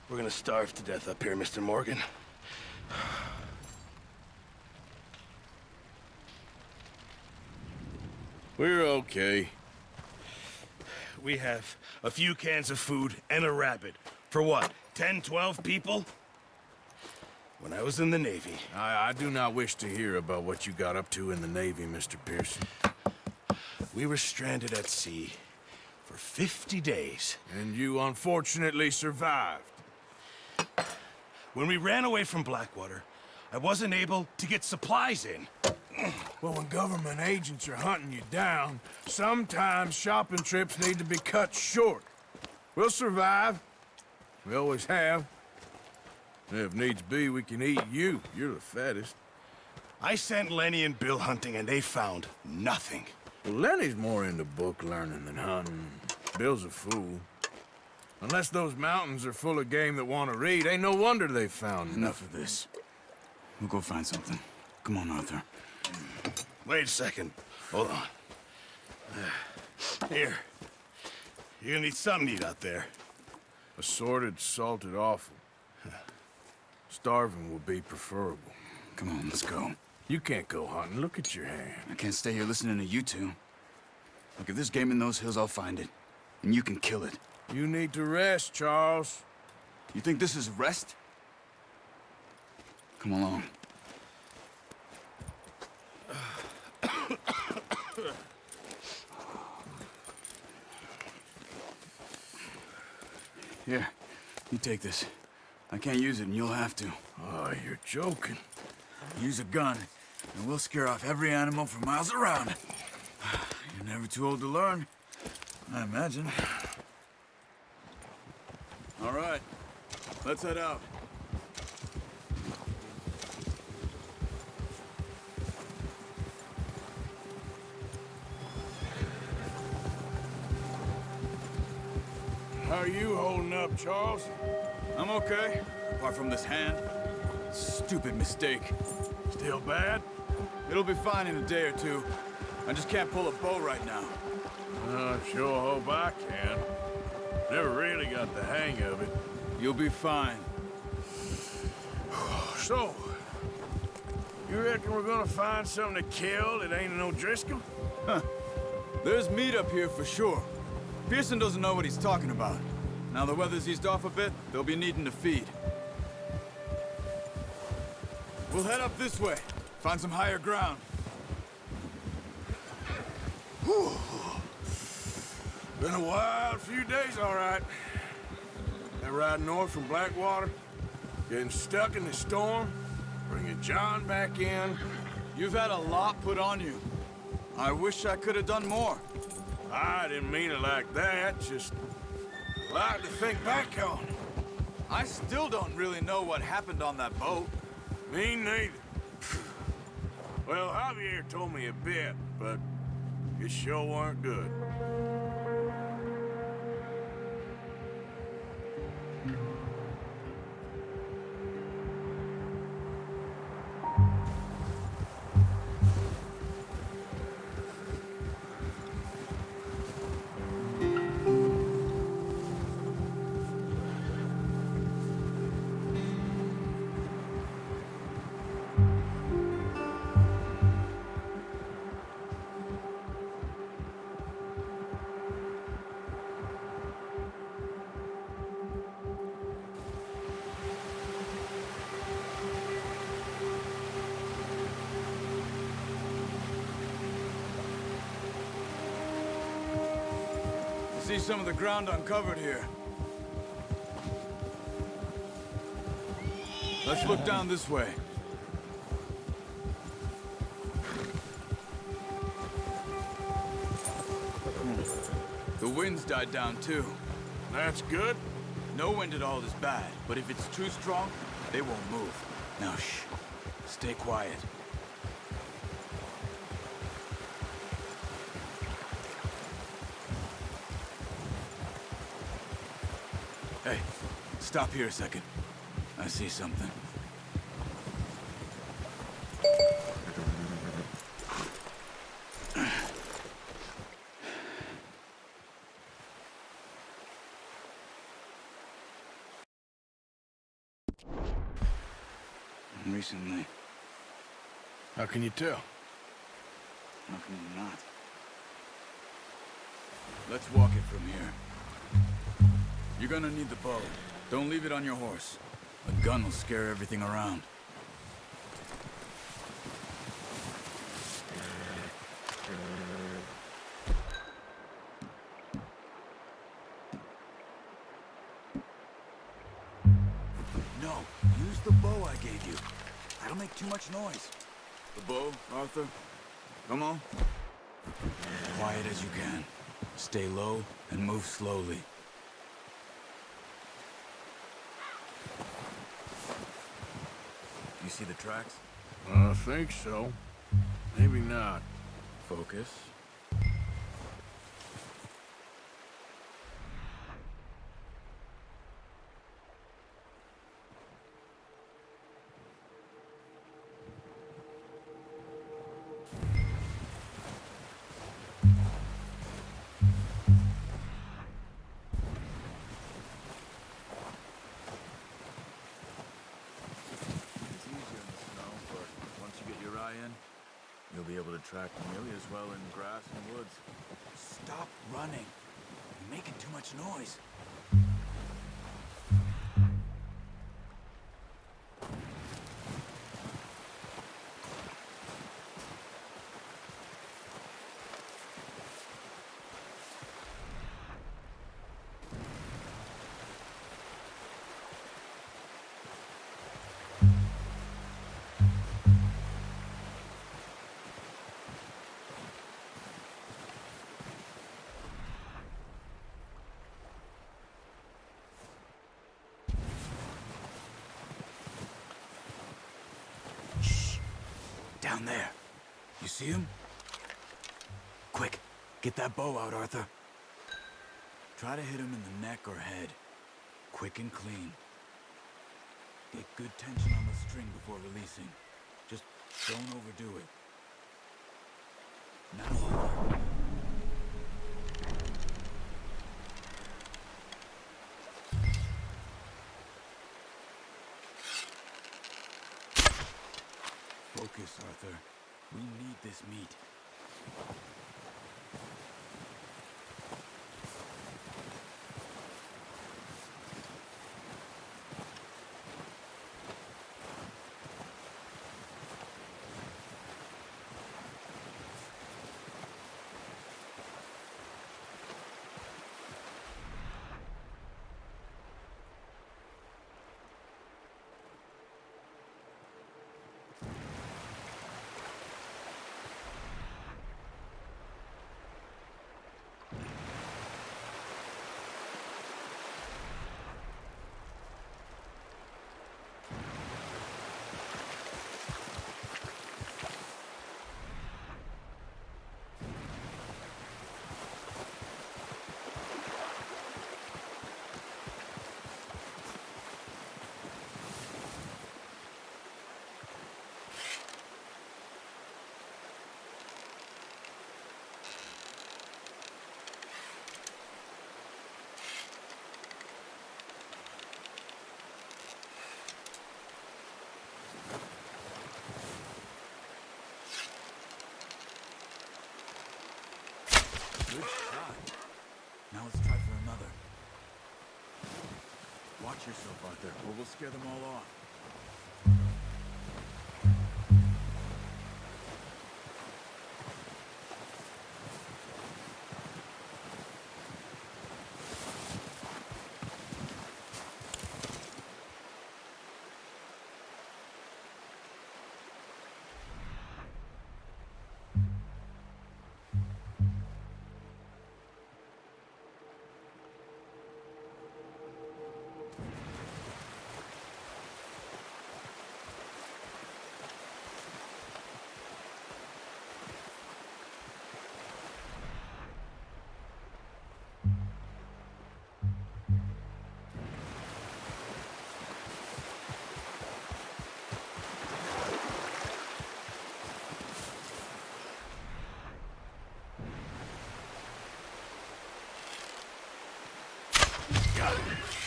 We're gonna starve to death up here, Mr. Morgan. We're okay. We have a few cans of food and a rabbit. For what, 10, 12 people? When I was in the Navy. I do not wish to hear about what you got up to in the Navy, Mr. Pearson. We were stranded at sea for 50 days. And you unfortunately survived. When we ran away from Blackwater, I wasn't able to get supplies in. Well, when government agents are hunting you down, sometimes shopping trips need to be cut short. We'll survive. We always have. If needs be, we can eat you. You're the fattest. I sent Lenny and Bill hunting, and they found nothing. Well, Lenny's more into book learning than hunting. Bill's a fool. Unless those mountains are full of game that want to read, ain't no wonder they found Enough of this. We'll go find something. Come on, Arthur. Wait a second. Hold on. Here. You're gonna need something to eat out there. Assorted, salted offal. Starving will be preferable. Come on, let's go. You can't go hunting. Look at your hand. I can't stay here listening to you two. Look, if there's game in those hills, I'll find it. And you can kill it. You need to rest, Charles. You think this is rest? Come along. Here, you take this. I can't use it, and you'll have to. Oh, you're joking. Use a gun, and we'll scare off every animal for miles around. You're never too old to learn, I imagine. All right, let's head out. How are you holding up, Charles? I'm okay, apart from this hand. Stupid mistake. Still bad? It'll be fine in a day or two. I just can't pull a bow right now. I sure hope I can. Never really got the hang of it. You'll be fine. So, you reckon we're gonna find something to kill that ain't no Driscoll? There's meat up here for sure. Pearson doesn't know what he's talking about. Now the weather's eased off a bit, they'll be needing to feed. We'll head up this way. Find some higher ground. Whew. Been a wild few days, all right. That ride north from Blackwater, getting stuck in the storm, bringing John back in. You've had a lot put on you. I wish I could have done more. I didn't mean it like that, just a lot to think back on. I still don't really know what happened on that boat. Me neither. Well, Javier told me a bit, but it sure weren't good. See some of the ground uncovered here. Let's look down this way. The wind's died down too. That's good. No wind at all is bad, but if it's too strong, they won't move. Now shh, stay quiet. Hey, stop here a second. I see something. Recently. How can you tell? How can you not? Let's walk it from here. You're gonna need the bow. Don't leave it on your horse. A gun will scare everything around. No, use the bow I gave you. That'll make too much noise. The bow, Arthur? Come on. Quiet as you can. Stay low and move slowly. You see the tracks? I think so. Maybe not. Focus. You'll be able to track nearly as well in grass and woods. Stop running. You're making too much noise. Down there. You see him? Quick, get that bow out, Arthur. Try to hit him in the neck or head. Quick and clean. Get good tension on the string before releasing. Just don't overdo it. Now. Focus, Arthur. We need this meat. Good shot. Now let's try for another. Watch yourself, Arthur, or we'll scare them all off.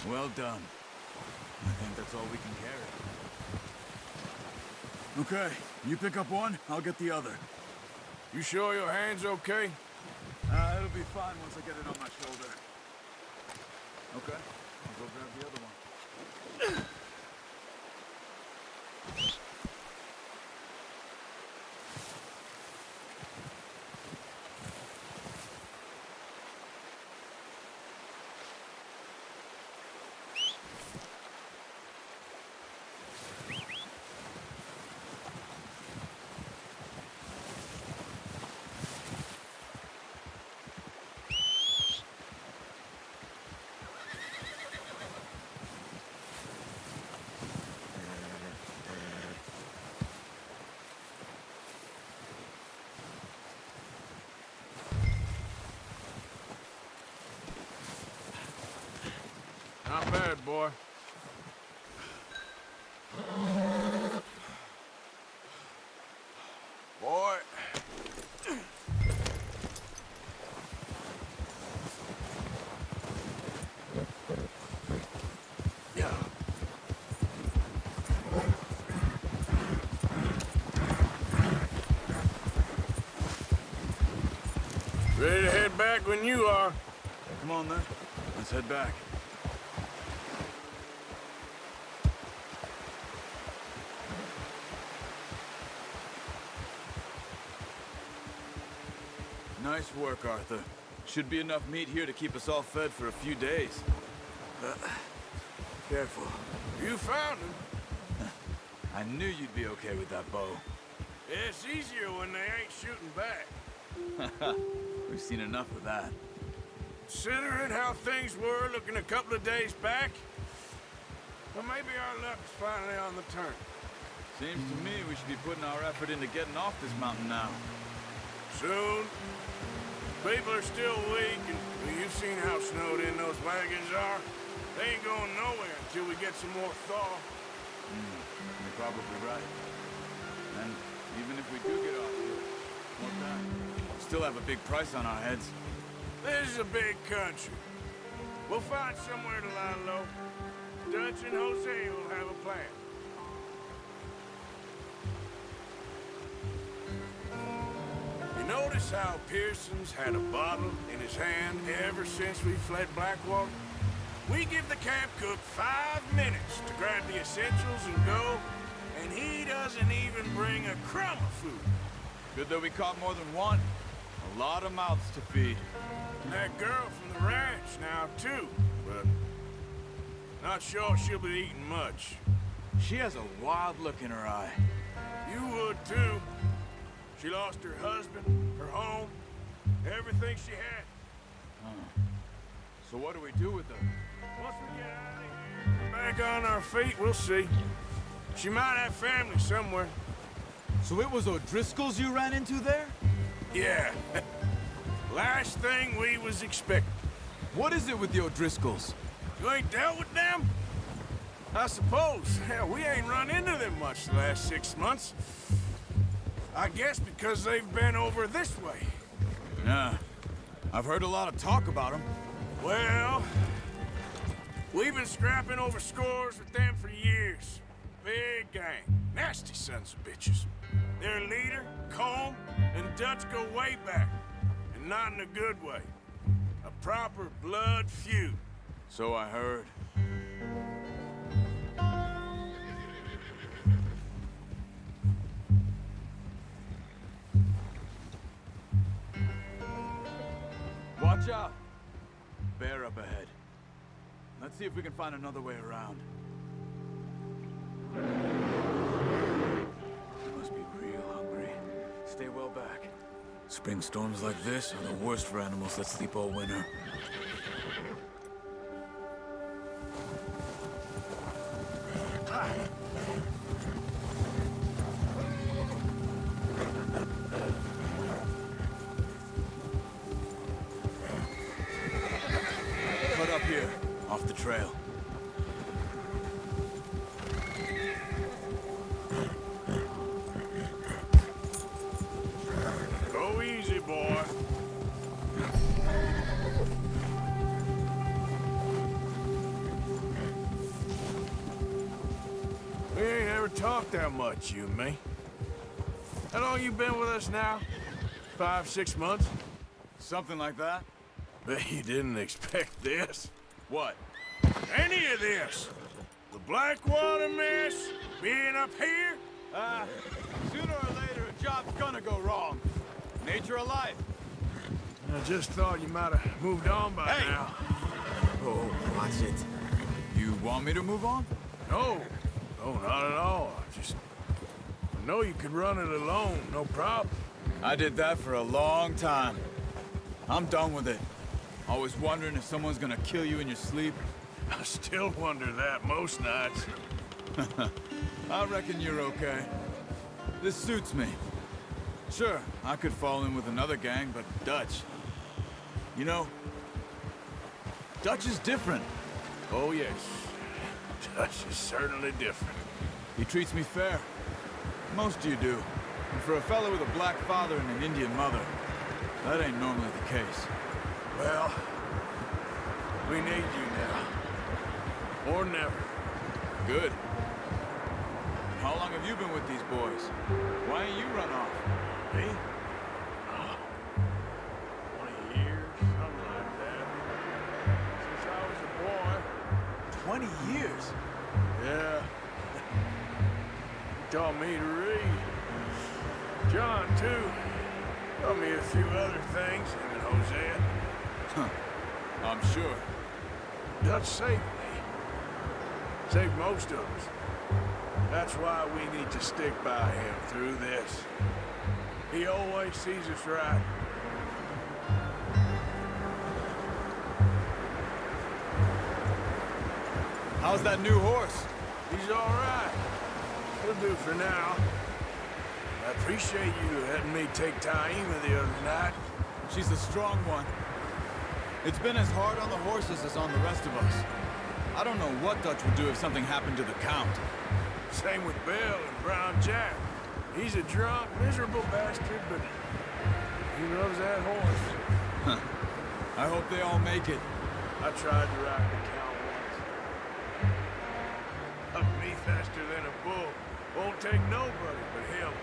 Well done. I think that's all we can carry. Okay, you pick up one, I'll get the other. You sure your hand's okay? It'll be fine once I get it on my shoulder. Okay, I'll go grab the other one. Not bad, boy. Boy. Yeah. Ready to head back when you are. Come on then, let's head back. Nice work, Arthur. Should be enough meat here to keep us all fed for a few days. Careful. You found him. I knew you'd be okay with that bow. It's easier when they ain't shooting back. We've seen enough of that. Considering how things were looking a couple of days back, well, maybe our luck's finally on the turn. Seems to me we should be putting our effort into getting off this mountain now. Soon. People are still weak, and well, you've seen how snowed in those wagons are. They ain't going nowhere until we get some more thaw. You're probably right. And even if we do get off here, more time, we'll still have a big price on our heads. This is a big country. We'll find somewhere to lie low. Dutch and Jose will have a plan. You notice how Pearson's had a bottle in his hand ever since we fled Blackwater? We give the camp cook 5 minutes to grab the essentials and go, and he doesn't even bring a crumb of food. Good that we caught more than one. A lot of mouths to feed. And that girl from the ranch now, too, but not sure she'll be eating much. She has a wild look in her eye. You would, too. She lost her husband, her home, everything she had. So what do we do with her? Once we get out of here, back on our feet, we'll see. She might have family somewhere. So it was O'Driscoll's you ran into there? Yeah. Last thing we was expecting. What is it with the O'Driscolls? You ain't dealt with them? I suppose. Hell, we ain't run into them much the last 6 months. I guess because they've been over this way. Yeah. I've heard a lot of talk about them. Well, we've been scrapping over scores with them for years. Big gang. Nasty sons of bitches. Their leader, Colm, and Dutch go way back. And not in a good way. A proper blood feud. So I heard. Watch out! Bear up ahead. Let's see if we can find another way around. They must be real hungry. Stay well back. Spring storms like this are the worst for animals that sleep all winter. Cut up here, off the trail. Go easy, boy. talked that much, you and me. How long you been with us now? 5, 6 months? Something like that? Bet you didn't expect this. What? Any of this. The Blackwater mess, being up here. Sooner or later, a job's gonna go wrong. Nature of life. I just thought you might have moved on by Hey! now. Oh, watch it. You want me to move on? No, not at all. I know you could run it alone, no problem. I did that for a long time. I'm done with it. Always wondering if someone's gonna kill you in your sleep. I still wonder that most nights. I reckon you're okay. This suits me. Sure, I could fall in with another gang, but Dutch... You know, Dutch is different. Oh, yes. Dutch is certainly different. He treats me fair. Most of you do. And for a fellow with a black father and an Indian mother, that ain't normally the case. Well, we need you now. Or never. Good. How long have you been with these boys? Why ain't you run off? Me? 20 years, something like that. Since I was a boy. 20 years? Yeah. He taught me to read. John, too. Taught me a few other things, him and Hosea. Huh. I'm sure. Dutch saved me. Saved most of us. That's why we need to stick by him through this. He always sees us right. How's that new horse? He's all right. He'll do for now. I appreciate you letting me take Taima the other night. She's a strong one. It's been as hard on the horses as on the rest of us. I don't know what Dutch would do if something happened to the Count. Same with Bill and Brown Jack. He's a drunk, miserable bastard, but he loves that horse. Huh. I hope they all make it. I tried to ride the Count once. Up me faster than a bull. Won't take nobody but him.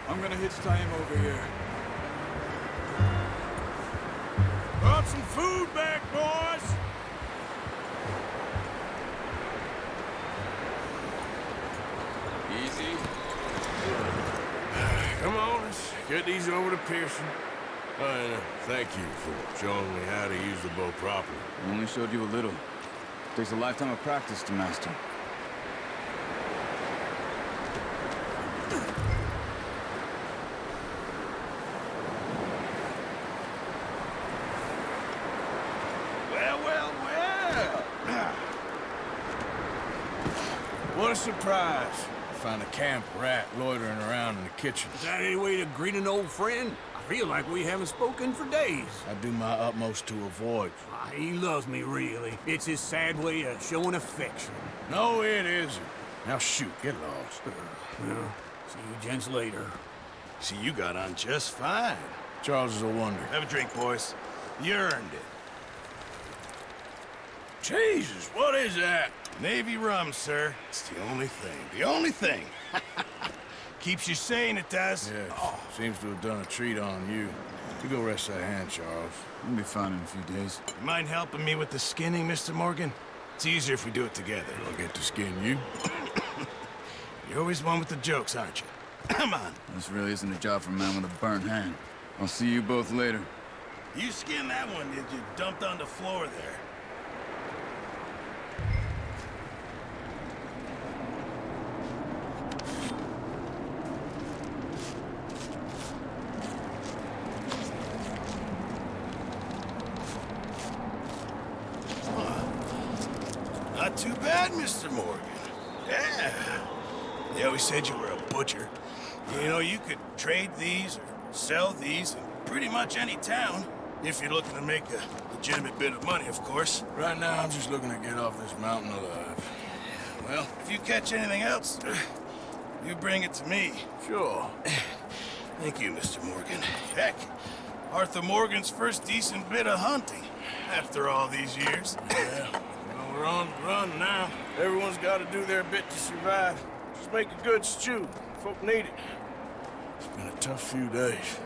I'm gonna hitch him over here. Brought some food back, boys! Easy. Come on, let's get these over to Pearson. And thank you for showing me how to use the bow properly. I only showed you a little. Takes a lifetime of practice to master. What a surprise. I found a camp rat loitering around in the kitchen. Is that any way to greet an old friend? I feel like we haven't spoken for days. I do my utmost to avoid. He loves me, really. It's his sad way of showing affection. No, it isn't. Now shoot, get lost. Well, see you gents later. See, you got on just fine. Charles is a wonder. Have a drink, boys. You earned it. Jesus, what is that? Navy rum, sir. It's the only thing. The only thing. Keeps you sane, it does. Yes, seems to have done a treat on you. You go rest that hand, Charles. I'll be fine in a few days. You mind helping me with the skinning, Mr. Morgan? It's easier if we do it together. I'll get to skin you. You're always one with the jokes, aren't you? Come on. This really isn't a job for a man with a burnt hand. I'll see you both later. You skinned that one, did you? Dumped on the floor there. Not too bad, Mr. Morgan. Yeah. They always said you were a butcher. You know, you could trade these or sell these in pretty much any town. If you're looking to make a legitimate bit of money, of course. Right now, I'm just looking to get off this mountain alive. Well, if you catch anything else, you bring it to me. Sure. Thank you, Mr. Morgan. Heck, Arthur Morgan's first decent bit of hunting after all these years. Yeah, well, we're on the run now. Everyone's got to do their bit to survive. Just make a good stew. Folk need it. It's been a tough few days.